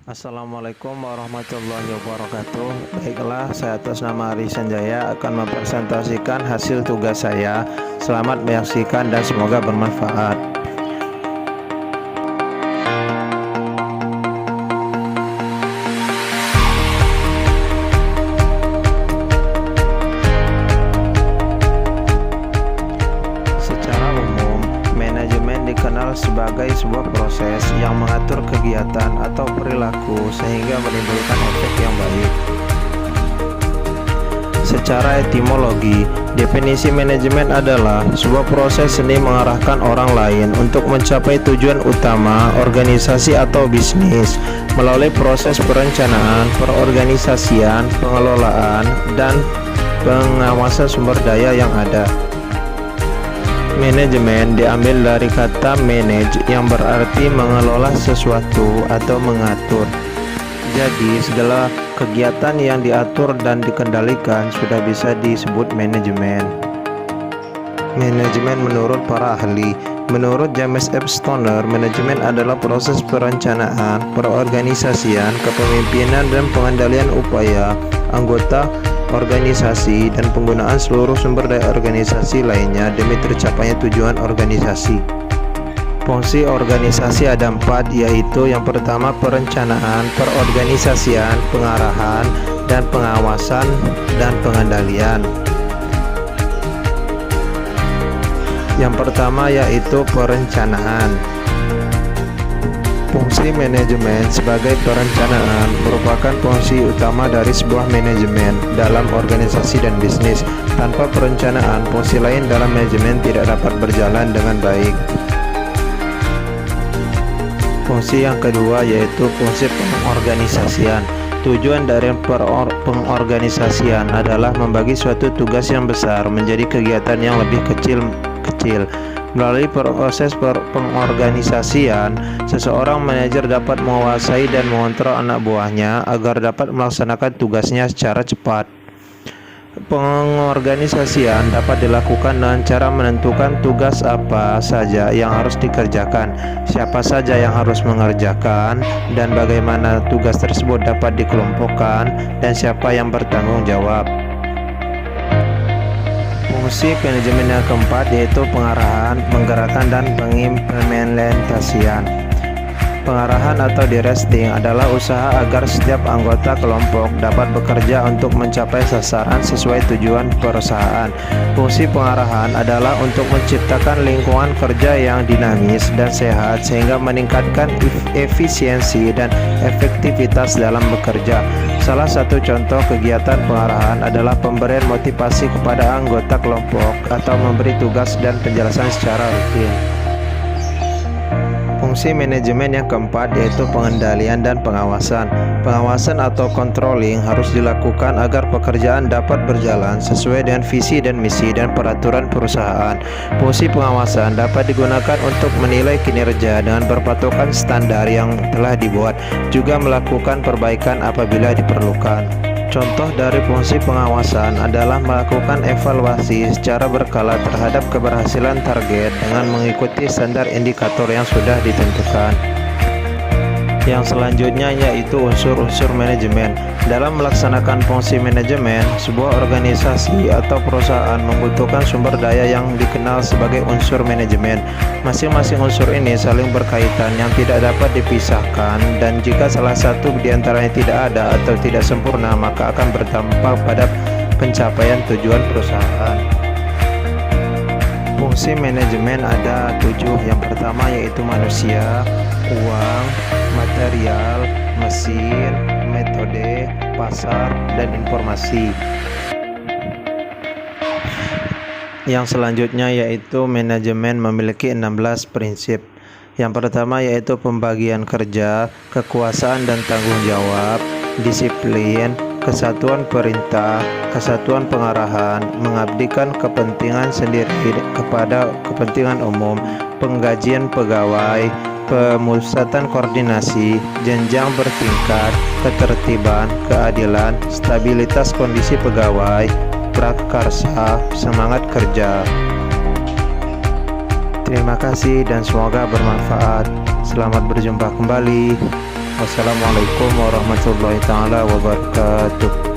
Assalamualaikum warahmatullahi wabarakatuh. Baiklah, saya atas nama Ari Sanjaya akan mempresentasikan hasil tugas saya. Selamat menyaksikan dan semoga bermanfaat. Secara umum, manajemen dikenal sebagai sebuah proses yang mengatur kegiatan atau perilaku sehingga menimbulkan efek yang baik. Secara etimologi, definisi manajemen adalah sebuah proses seni mengarahkan orang lain untuk mencapai tujuan utama organisasi atau bisnis melalui proses perencanaan, perorganisasian, pengelolaan, dan pengawasan sumber daya yang ada. Manajemen diambil dari kata manage yang berarti mengelola sesuatu atau mengatur. Jadi segala kegiatan yang diatur dan dikendalikan sudah bisa disebut manajemen. Manajemen menurut para ahli. Menurut James F. Stoner, manajemen adalah proses perencanaan, perorganisasian, kepemimpinan dan pengendalian upaya anggota organisasi dan penggunaan seluruh sumber daya organisasi lainnya demi tercapainya tujuan organisasi. Fungsi organisasi ada 4, yaitu yang pertama perencanaan, perorganisasian, pengarahan, dan pengawasan dan pengendalian. Yang pertama yaitu perencanaan. Fungsi manajemen sebagai perencanaan merupakan fungsi utama dari sebuah manajemen dalam organisasi dan bisnis. Tanpa perencanaan, fungsi lain dalam manajemen tidak dapat berjalan dengan baik. Fungsi yang kedua yaitu fungsi pengorganisasian. Tujuan dari pengorganisasian adalah membagi suatu tugas yang besar menjadi kegiatan yang lebih kecil. Melalui proses pengorganisasian, seseorang manajer dapat menguasai dan mengontrol anak buahnya agar dapat melaksanakan tugasnya secara cepat. Pengorganisasian dapat dilakukan dengan cara menentukan tugas apa saja yang harus dikerjakan, siapa saja yang harus mengerjakan, dan bagaimana tugas tersebut dapat dikelompokkan, dan siapa yang bertanggung jawab. Fungsi manajemen yang keempat yaitu pengarahan, menggerakkan, dan pengimplementasian. Pengarahan atau directing adalah usaha agar setiap anggota kelompok dapat bekerja untuk mencapai sasaran sesuai tujuan perusahaan. Fungsi pengarahan adalah untuk menciptakan lingkungan kerja yang dinamis dan sehat sehingga meningkatkan efisiensi dan efektivitas dalam bekerja. Salah satu contoh kegiatan pengarahan adalah pemberian motivasi kepada anggota kelompok atau memberi tugas dan penjelasan secara rutin. Fungsi manajemen yang keempat yaitu pengendalian dan pengawasan. Pengawasan atau controlling harus dilakukan agar pekerjaan dapat berjalan sesuai dengan visi dan misi dan peraturan perusahaan. Fungsi pengawasan dapat digunakan untuk menilai kinerja dengan berpatokan standar yang telah dibuat, juga melakukan perbaikan apabila diperlukan. Contoh dari fungsi pengawasan adalah melakukan evaluasi secara berkala terhadap keberhasilan target dengan mengikuti standar indikator yang sudah ditentukan. Yang selanjutnya yaitu unsur-unsur manajemen. Dalam melaksanakan fungsi manajemen, sebuah organisasi atau perusahaan membutuhkan sumber daya yang dikenal sebagai unsur manajemen. Masing-masing unsur ini saling berkaitan yang tidak dapat dipisahkan, dan jika salah satu di antaranya tidak ada atau tidak sempurna, maka akan berdampak pada pencapaian tujuan perusahaan. Fungsi manajemen ada 7. Yang pertama yaitu manusia, uang, material, mesin, metode, pasar, dan informasi. Yang selanjutnya yaitu manajemen memiliki 16 prinsip. Yang pertama yaitu pembagian kerja, kekuasaan dan tanggung jawab, disiplin, kesatuan perintah, kesatuan pengarahan, mengabdikan kepentingan sendiri kepada kepentingan umum, penggajian pegawai, pemusatan koordinasi, jenjang bertingkat, ketertiban, keadilan, stabilitas kondisi pegawai, prakarsa, semangat kerja. Terima kasih dan semoga bermanfaat. Selamat berjumpa kembali. Wassalamualaikum warahmatullahi taala wabarakatuh.